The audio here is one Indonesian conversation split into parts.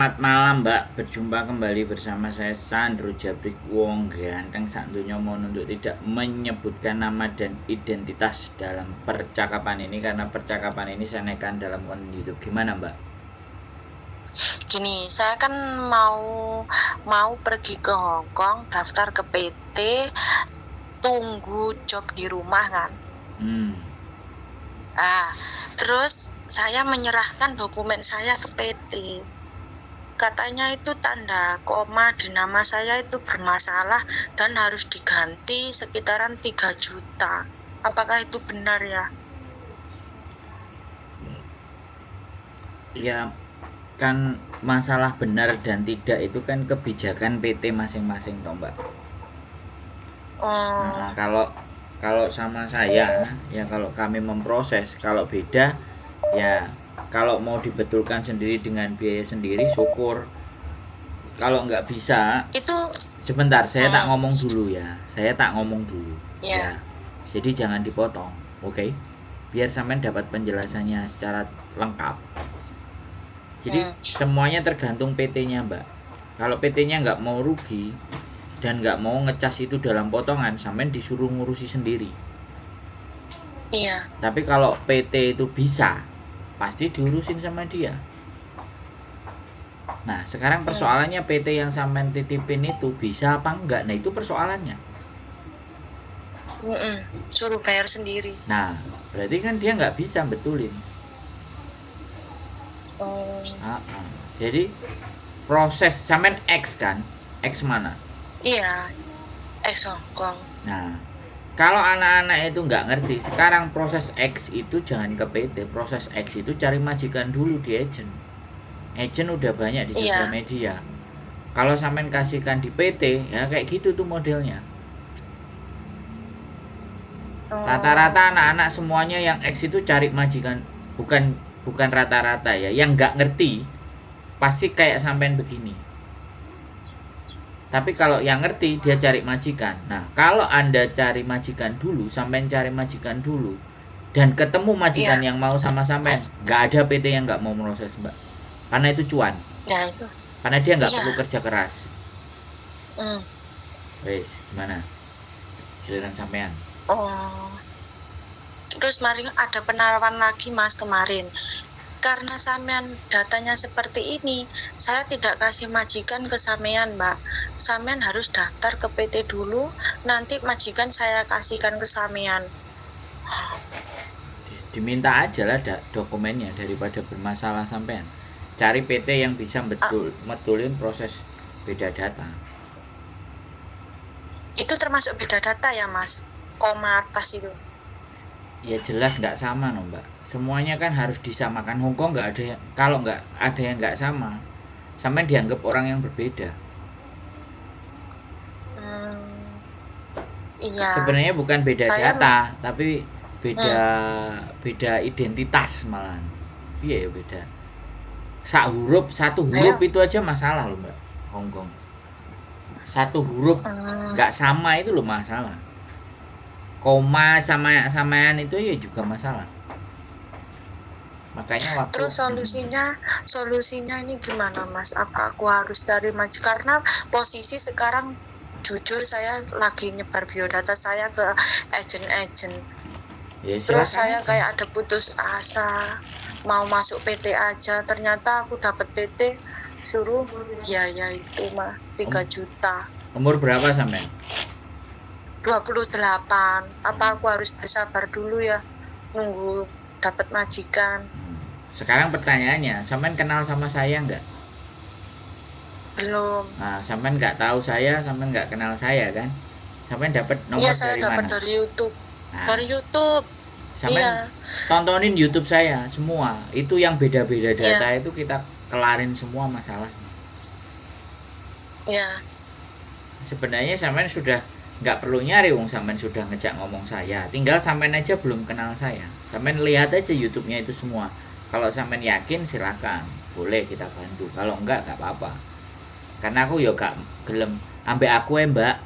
Selamat malam Mbak, berjumpa kembali bersama saya Sandro Jabrik Wong Ganteng Sakdonya. Mohon untuk tidak menyebutkan nama dan identitas dalam percakapan ini, karena percakapan ini saya naikkan dalam konten YouTube. Gimana Mbak? Gini, saya kan mau pergi ke Hong Kong, daftar ke PT, tunggu job di rumah kan. Terus saya menyerahkan dokumen saya ke PT. Katanya itu tanda koma di nama saya itu bermasalah dan harus diganti sekitaran 3 juta. Apakah itu benar ya? Ya, kan masalah benar dan tidak itu kan kebijakan PT masing-masing toh Mbak. Nah, kalau sama saya ya, kalau kami memproses, kalau beda ya, kalau mau dibetulkan sendiri dengan biaya sendiri syukur. Kalau nggak bisa, Itu sebentar, saya tak ngomong dulu ya. Saya tak ngomong dulu. ya. Jadi jangan dipotong, oke? Biar sampean dapat penjelasannya secara lengkap. Jadi semuanya tergantung PT-nya, Mbak. Kalau PT-nya nggak mau rugi dan nggak mau ngecas itu dalam potongan, sampean disuruh ngurusi sendiri. Iya. Tapi kalau PT itu bisa, pasti diurusin sama dia. Nah, sekarang persoalannya PT yang sampean titipin itu bisa apa enggak? Nah, itu persoalannya. Suruh bayar sendiri. Nah, berarti kan dia nggak bisa betulin. Jadi proses sampean X kan? X mana? Iya, Hong Kong. Nah, kalau anak-anak itu nggak ngerti, sekarang proses X itu jangan ke PT, proses X itu cari majikan dulu di agent. Agent udah banyak di sosial media. Kalau sampean kasihkan di PT, ya kayak gitu tuh modelnya. Rata-rata anak-anak semuanya yang X itu cari majikan, bukan rata-rata ya, yang nggak ngerti pasti kayak sampean begini. Tapi kalau yang ngerti dia cari majikan. Nah, kalau Anda cari majikan dulu, sampean cari majikan dulu, dan ketemu majikan yang mau sama sampean, nggak ada PT yang nggak mau proses Mbak. Karena itu cuan. Ya, itu. Karena dia nggak perlu kerja keras. Wes, gimana? Giliran sampean. Terus mari ada penawaran lagi Mas kemarin. Karena sampean datanya seperti ini, saya tidak kasih majikan ke sampean, Mbak. Sampean harus daftar ke PT dulu, nanti majikan saya kasihkan ke sampean. Diminta aja lah dokumennya daripada bermasalah sampean. Cari PT yang bisa betulin proses beda data. Itu termasuk beda data ya, Mas? Koma atas itu. Ya jelas nggak sama no Mbak. Semuanya kan harus disamakan. Hongkong nggak ada, kalau nggak ada yang nggak sama, sampai dianggap orang yang berbeda. Iya. Sebenarnya bukan beda data, tapi beda identitas malahan. Iya ya, beda. Satu huruf itu aja masalah loh Mbak. Hongkong. Satu huruf nggak sama itu loh masalah. Koma samaan itu ya juga masalah. Makanya waktu terus solusinya ini gimana Mas? Apa aku harus cari majikan? Karena posisi sekarang jujur saya lagi nyebar biodata saya ke agent. Ya, terus saya kayak ada putus asa, mau masuk PT aja, ternyata aku dapat PT suruh ya itu mah 3 juta. Umur berapa sampean? 28. Apa aku harus bersabar dulu ya nunggu dapat majikan? Sekarang pertanyaannya, sampean kenal sama saya nggak? Belum. Nah, sampean nggak tahu saya, sampean nggak kenal saya kan? Sampean dapat nomor dari mana? Iya, saya dapat dari YouTube. Nah, dari YouTube. Sampean tontonin YouTube saya semua. Itu yang beda-beda data itu kita kelarin semua masalahnya. Iya. Sebenarnya sampean sudah nggak perlu nyari, wong sampean sudah ngejak ngomong saya. Tinggal sampean aja belum kenal saya. Sampean lihat aja YouTube-nya itu semua. Kalau sampean yakin silakan, boleh kita bantu. Kalau enggak nggak apa-apa. Karena aku ya gak gelem ambek aku Mbak.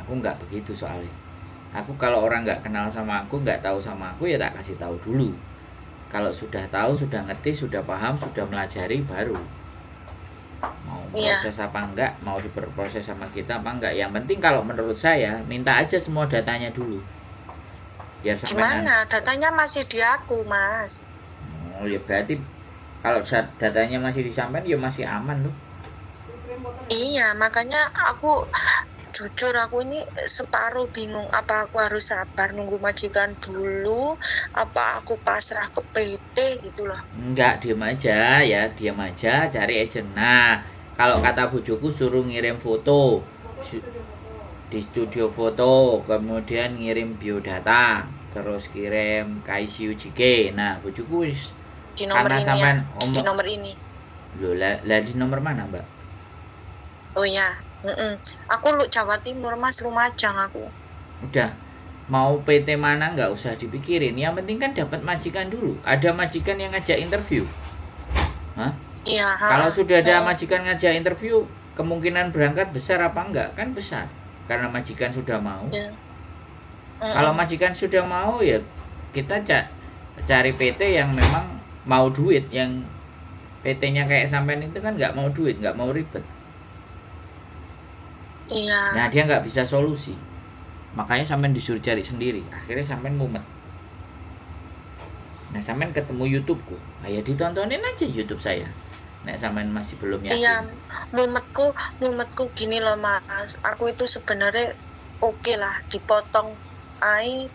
Aku nggak begitu soalnya. Aku kalau orang nggak kenal sama aku, nggak tahu sama aku, ya tak kasih tahu dulu. Kalau sudah tahu, sudah ngerti, sudah paham, sudah melajari, baru mau Iya. proses apa enggak, mau diberproses sama kita apa enggak. Yang penting kalau menurut saya minta aja semua datanya dulu biar sampean. Gimana? Datanya masih di aku, Mas. Oh ya berarti kalau datanya masih disampaikan ya masih aman loh. Iya, makanya aku jujur aku ini separuh bingung, apa aku harus sabar nunggu majikan dulu, apa aku pasrah ke PT gitu loh. Enggak, diam aja ya, diam aja, cari agent. Nah, kalau kata bujuku suruh ngirim foto di studio foto, kemudian ngirim biodata, terus kirim KICUJK. Nah, bujuku wis Di nomor karena ini ya, sampean di nomor ini. Loh, lah di nomor mana, Mbak? Oh ya, aku lu Jawa Timur, Mas, Lumajang aku. Udah, mau PT mana nggak usah dipikirin. Yang penting kan dapat majikan dulu. Ada majikan yang ngajak interview. Hah? Iya. Kalau sudah ada majikan ngajak interview, kemungkinan berangkat besar apa enggak? Kan besar. Karena majikan sudah mau. Ya. Kalau majikan sudah mau ya kita cari PT yang memang mau duit, yang PT-nya kayak sampean itu kan nggak mau duit, nggak mau ribet. Iya. Nah dia nggak bisa solusi, makanya sampean disuruh cari sendiri. Akhirnya sampean mumet. Nah sampean ketemu YouTubeku, ya ditontonin aja YouTube saya. Nek sampean masih belum yakin. Iya, mumetku gini loh Mas. Aku itu sebenarnya oke lah dipotong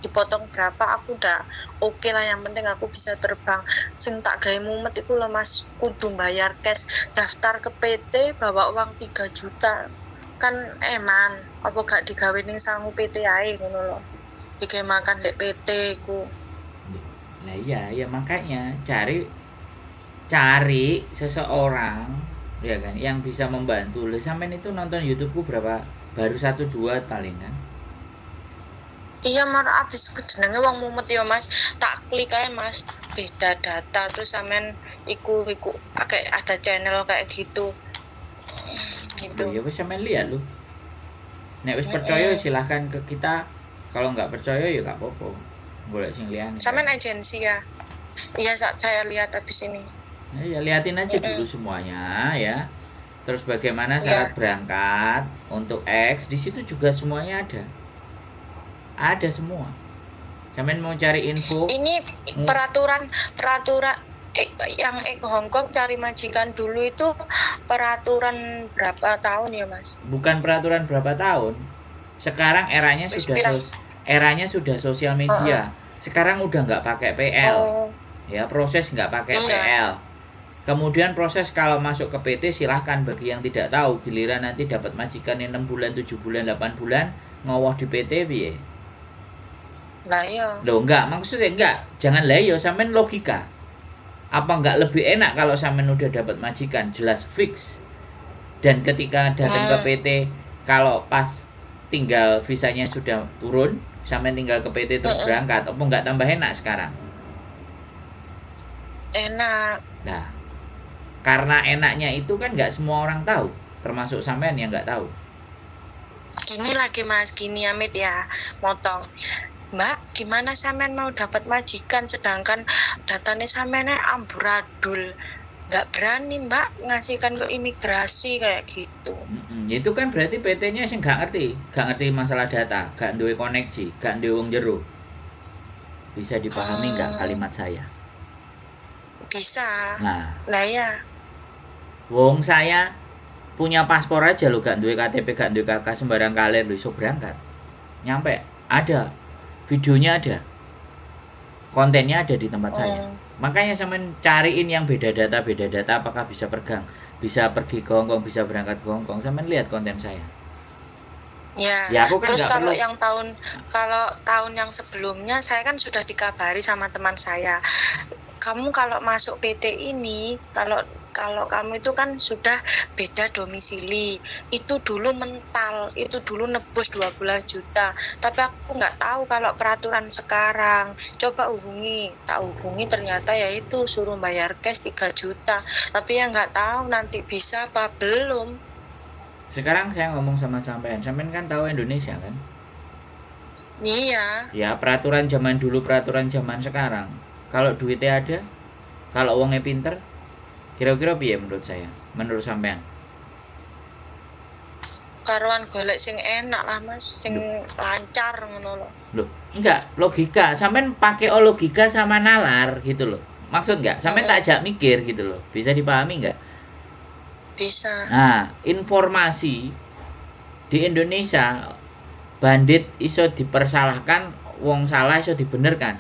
dipotong berapa aku udah oke lah, yang penting aku bisa terbang. Sing tak gawe mumet iku loh Mas, kudu bayar cash, daftar ke PT bawa uang 3 juta. Kan eman, apa gak digawe ning sangu PT ae ngono loh. Digawe makan dek PT ku. Lah iya, ya makanya cari seseorang ya kan yang bisa membantu. Lah sampean itu nonton YouTubeku berapa? Baru 1-2 paling kan. Iya, mar abis kejenenge wong mumet ya Mas, tak klik aja Mas, beda data terus sampean iku kayak ada channel kayak gitu. Ya wis sampean lihat lu. Nek wis percaya silahkan ke kita. Kalau nggak percaya ya nggak apa-apa. Golek sing liyane. Sampean agensi ya? Iya, saat saya lihat habis ini. Ya liatin aja dulu semuanya ya. Terus bagaimana syarat berangkat untuk X, di situ juga semuanya ada. Ada semua. Sampean mau cari info? Ini peraturan yang Hongkong cari majikan dulu itu peraturan berapa tahun ya Mas? Bukan peraturan berapa tahun. Sekarang eranya sudah sosial media. Sekarang udah nggak pakai PL. Ya, proses nggak pakai PL. Kemudian proses kalau masuk ke PT silahkan, bagi yang tidak tahu, giliran nanti dapat majikan yang 6 bulan, 7 bulan, 8 bulan ngowoh di PT piye? Lah iya. Loh enggak, maksudnya enggak. Jangan lah yo, sampean logika. Apa enggak lebih enak kalau sampean udah dapat majikan jelas fix. Dan ketika datang ke PT, kalau pas tinggal visanya sudah turun, sampean tinggal ke PT terus berangkat, apa enggak tambah enak sekarang? Enak. Nah, karena enaknya itu kan nggak semua orang tahu, termasuk sampean yang nggak tahu. Gini lagi Mas, gini Amit ya, motong. Mbak, gimana sampean mau dapat majikan sedangkan datanya sampean amburadul? Nggak berani Mbak ngasihkan ke imigrasi kayak gitu. Itu kan berarti PT-nya sih nggak ngerti masalah data, nggak duwe koneksi, nggak duwe wong jero. Bisa dipahami nggak kalimat saya? Bisa. Nah ya. Wong saya punya paspor aja lo, gak duwe KTP, gak duwe KK, sembarang kalir lo iso berangkat. Nyampe, ada videonya, ada kontennya, ada di tempat saya. Makanya sampean cariin yang beda data, apakah bisa bisa pergi ke Hongkong, bisa berangkat ke Hongkong. Sampean lihat konten saya. Ya aku kan terus kalau tahun yang sebelumnya saya kan sudah dikabari sama teman saya, kamu kalau masuk PT ini, kalau kamu itu kan sudah beda domisili, itu dulu mental, itu dulu nebus 12 juta, tapi aku nggak tahu kalau peraturan sekarang. Coba tak hubungi ternyata ya itu suruh bayar cash 3 juta, tapi ya nggak tahu nanti bisa apa belum. Sekarang saya ngomong sama sampean kan tahu Indonesia kan? Iya. Ya peraturan zaman dulu, peraturan zaman sekarang. Kalau duitnya ada, kalau uangnya pinter, kira-kira piye menurut saya? Menurut sampean? karuan golek sing enak lah Mas, sing lancar ngono lho. Loh, enggak, logika. Sampean pakai logika sama nalar gitu loh. Maksud enggak? Sampean tak ajak mikir gitu loh. Bisa dipahami enggak? Bisa. Nah, informasi di Indonesia bandit iso dipersalahkan, wong salah iso dibenerkan.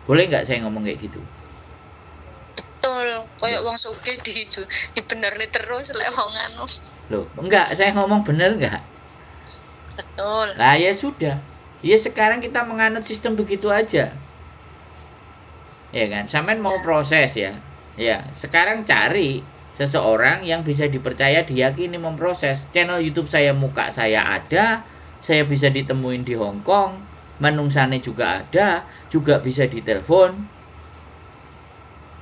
Boleh enggak saya ngomong kayak gitu? Betul, koyo wong sugih dibenerni terus lek wong anu. Loh, enggak, saya ngomong bener enggak? Betul. Lah ya sudah. Ya sekarang kita menganut sistem begitu aja. Ya kan? Sampean mau proses ya. Ya, sekarang cari seseorang yang bisa dipercaya, diyakini memproses. Channel YouTube saya, muka saya ada, saya bisa ditemuin di Hong Kong, menungsane juga ada, juga bisa ditelepon.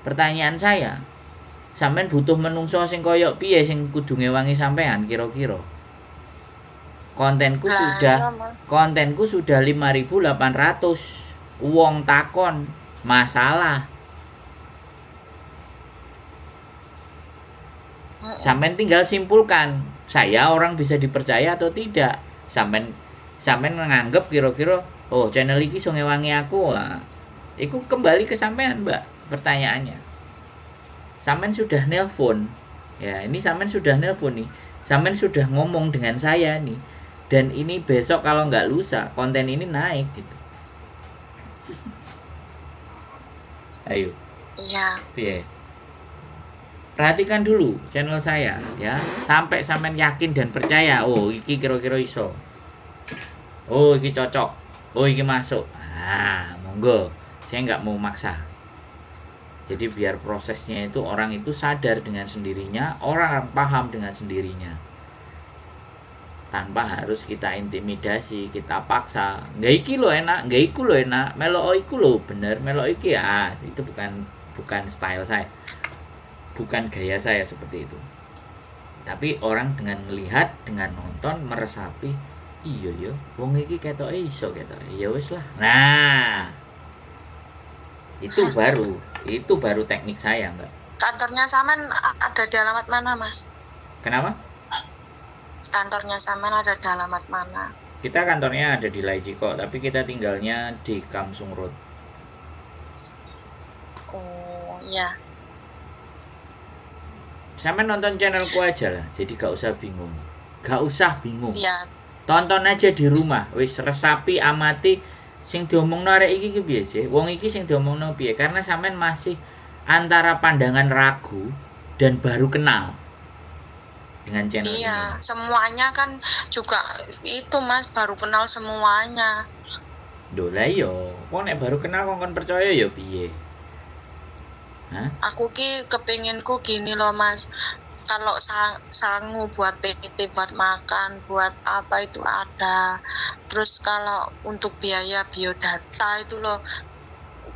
Pertanyaan saya, sampean butuh menungso sing koyok piye sing kudu ngewangi sampean kira-kira? Kontenku sudah 5.800. Wong takon, masalah. Sampean tinggal simpulkan, saya orang bisa dipercaya atau tidak. Sampean menganggap kira-kira, oh channel iki iso ngewangi aku. Nah, iku kembali ke sampean, Mbak. Pertanyaannya, sampean sudah nelpon ya, ini sampean sudah nelpon nih, sampean sudah ngomong dengan saya nih, dan ini besok kalau nggak lusa konten ini naik gitu. Ayo. Iya. Yeah. Perhatikan dulu channel saya ya, sampai sampean yakin dan percaya, oh iki kira-kira iso, oh iki cocok, oh iki masuk, monggo, saya nggak mau maksa. Jadi biar prosesnya itu orang itu sadar dengan sendirinya, orang paham dengan sendirinya, tanpa harus kita intimidasi, kita paksa. Nggak iki lo enak, nggak iku lo enak, melo iku lo bener, melo iki ya. Itu bukan style saya, bukan gaya saya seperti itu. Tapi orang dengan melihat, dengan nonton, meresapi, iya yo, wong iki ketoke iso ketoke, ya wis lah. Nah, itu baru teknik saya, Mbak. Kantornya Saman ada di alamat mana, Mas? Kenapa? Kantornya Saman ada di alamat mana? Kita kantornya ada di Laiji kok, tapi kita tinggalnya di Kamsung Road. Oh, iya. Sampai nonton channelku aja lah, jadi gak usah bingung. Iya. Tonton aja di rumah, wis resapi, amati. Sing diomongno arek iki ki piye sih? Wong iki sing diomongno piye? Karena sampean masih antara pandangan ragu dan baru kenal dengan channel ini. Iya, semuanya kan juga itu Mas, baru kenal semuanya. Lho lah yo, kok nek baru kenal kon percaya yo piye? Hah? Aku ki kepinginku gini loh Mas. Kalau sangu buat PT, buat makan, buat apa itu ada. Terus kalau untuk biaya biodata itu loh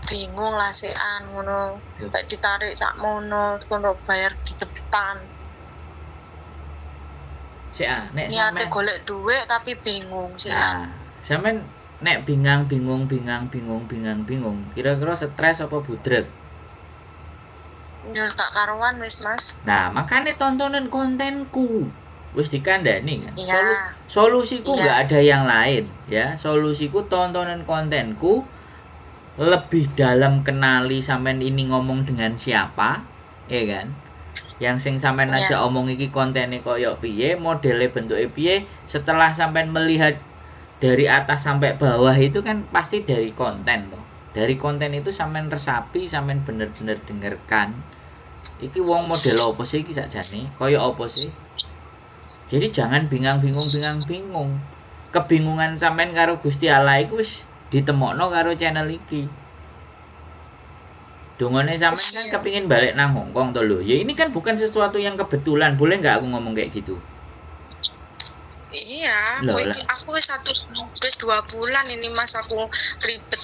bingung lah sean ngono. Kayak ditarik sak mono, kono bayar di depan. Nek niate golek duit tapi bingung Nah, sampean nek bingung. Kira-kira stres apa budreg? Ya tak karuan wis Mas. Nah, makanya tontonan kontenku wis dikandani kan. Iya. Solusiku nggak ada yang lain ya. Solusiku tontonan kontenku, lebih dalam kenali sampean ini ngomong dengan siapa, ya kan? Yang sing sampean aja omong iki kontene koyo piye, modele bentuke piye. Setelah sampean melihat dari atas sampai bawah itu kan pasti dari konten toh. Dari konten itu sampean resapi, sampean bener-bener dengarkan. Iki wong model apa sih iki sakjane? Kaya apa sih? Jadi jangan bingung. Kebingungan sampean karo Gusti Allah iku wis ditemokno karo channel iki. Dongone sampean kan kepingin balik nang Hong Kong to lho. Ya ini kan bukan sesuatu yang kebetulan. Boleh enggak aku ngomong kayak gitu? Iya, aku wis 2 bulan ini Mas, aku ribet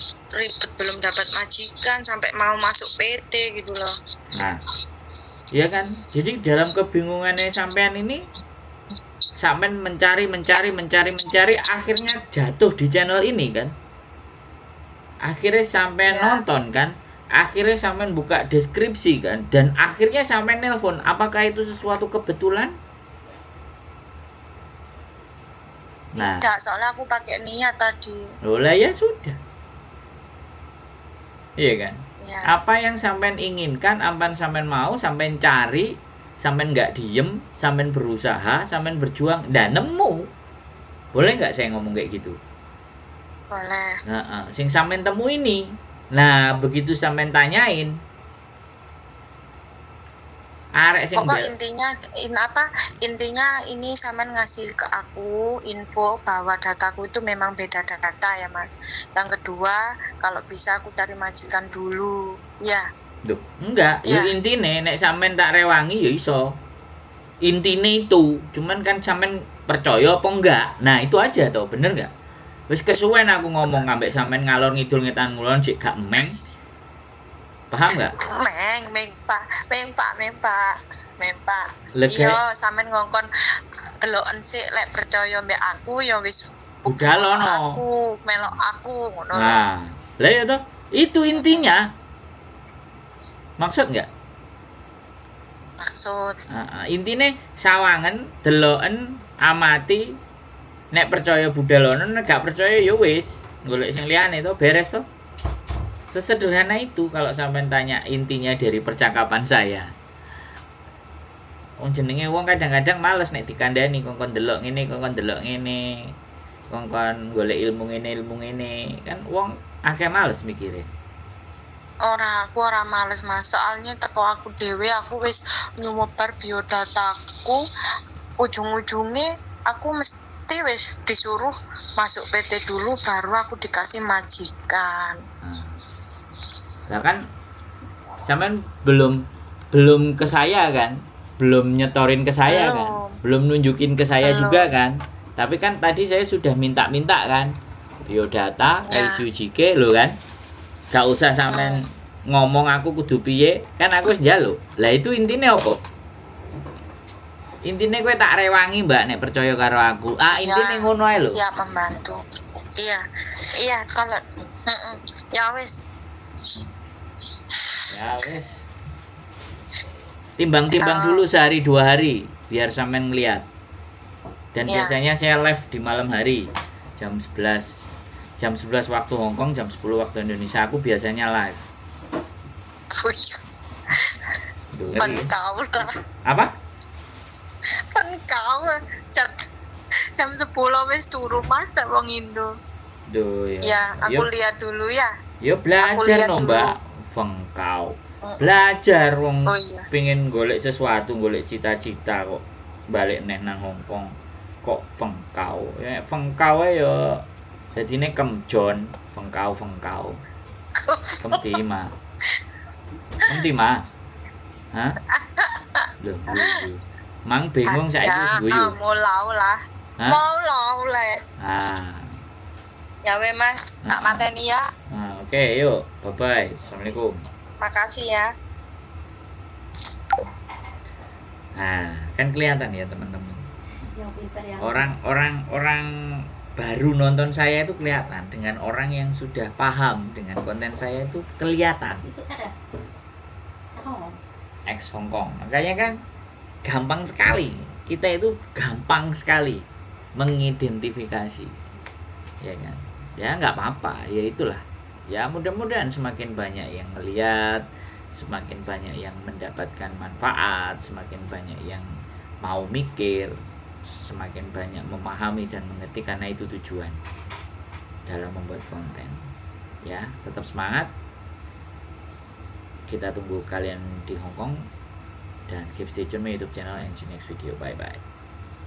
belum dapat majikan sampai mau masuk PT gitu loh. Nah, iya kan? Jadi dalam kebingungannya sampean ini, sampean mencari, akhirnya jatuh di channel ini kan? Akhirnya sampean nonton kan? Akhirnya sampean buka deskripsi kan? Dan akhirnya sampean nelpon. Apakah itu sesuatu kebetulan? Nah, Tidak, soalnya aku pakai niat tadi. lah ya sudah. Iya kan? Ya. Apa yang sampean inginkan, apa yang sampean mau, sampean cari, sampean nggak diem, sampean berusaha, sampean berjuang, dan nemu. Boleh nggak saya ngomong kayak gitu? Boleh. Nah, sing sampean temu ini. Nah, begitu sampean tanyain, arek sing Pokok intinya ini sampean ngasih ke aku info bahwa dataku itu memang beda data ya Mas. Yang kedua, kalau bisa aku cari majikan dulu. Ya. Duh, enggak. Ya. Ya intine nek sampean tak rewangi ya iso. Intine itu, cuman kan sampean percaya apa enggak? Nah, itu aja toh, bener enggak? Wis kesuwen aku ngomong ambek sampean ngalor ngidul ngetan ngulon cek gak emeng. Paham enggak? Meng Pak. Lega. Iya, sampean ngongkon deloken sik lek percaya mbek aku ya wis Budalono. aku melok aku ngono. Nah, lah ya toh, itu intinya. Maksud enggak? Maksud. Intine sawangen, deloken, amati, nek percaya budalono, nek gak percaya ya wis, golek sing liyane to, beres to. Sesederhana itu kalau sampean tanya intinya dari percakapan saya. Wong jenenge wong kadang-kadang males nek dikandani kongkon delok ngene, kongkon delok ngene. Kongkon golek ilmu ngene. Kan wong akeh males mikire. Aku ora males Mas, soalnya teko aku dhewe aku wis nyumebar biodataku, ujung-ujungnya aku mesti wis disuruh masuk PT dulu baru aku dikasih majikan. Lah kan sampean belum ke saya kan? Belum nyetorin ke saya kan? Belum nunjukin ke saya juga kan? Tapi kan tadi saya sudah minta-minta kan? Biodata, LCUJK lho kan? Gak usah sampean ngomong aku kudu piye, kan aku wis njaluk. Lah itu intinya apa? Intine kowe tak rewangi, Mbak, nek percaya karo aku. Intine ngono ae lho. Siap membantu. Iya, kalau ya wis. Timbang-timbang dulu sehari 2 hari biar sampean ngeliat. Dan biasanya saya live di malam hari jam 11. Jam 11 waktu Hongkong, jam 10 waktu Indonesia aku biasanya live. Kau lah. Apa? Kau jam 10 wis turu Mas nek wong Indo. Ya, aku lihat dulu ya. Yo belajar no Mbak, Fengkau. Belajar wong pengen golek sesuatu, golek cita-cita kok balik neh nang Hongkong. Kok Fengkau? Ya Fengkau ya jadine kemjon, Fengkau. Kemtima. Hah? Loh. Mang bingung saiki guyu. Mau lau lah. Ya we Mas, tak mateni ya. Oke, yuk. Bye-bye. Assalamualaikum. Makasih ya. Nah, kan kelihatan ya teman-teman. Orang baru nonton saya itu kelihatan, dengan orang yang sudah paham dengan konten saya itu kelihatan. Itu ada. Ex Hongkong. Makanya kan gampang sekali. Kita itu gampang sekali mengidentifikasi. Ya kan? Ya nggak apa-apa, ya itulah. Ya mudah-mudahan semakin banyak yang melihat, semakin banyak yang mendapatkan manfaat, semakin banyak yang mau mikir, semakin banyak memahami dan mengerti, karena itu tujuan dalam membuat konten. Ya, tetap semangat. Kita tunggu kalian di Hongkong dan keep stay tune my YouTube channel and see you next video. Bye bye.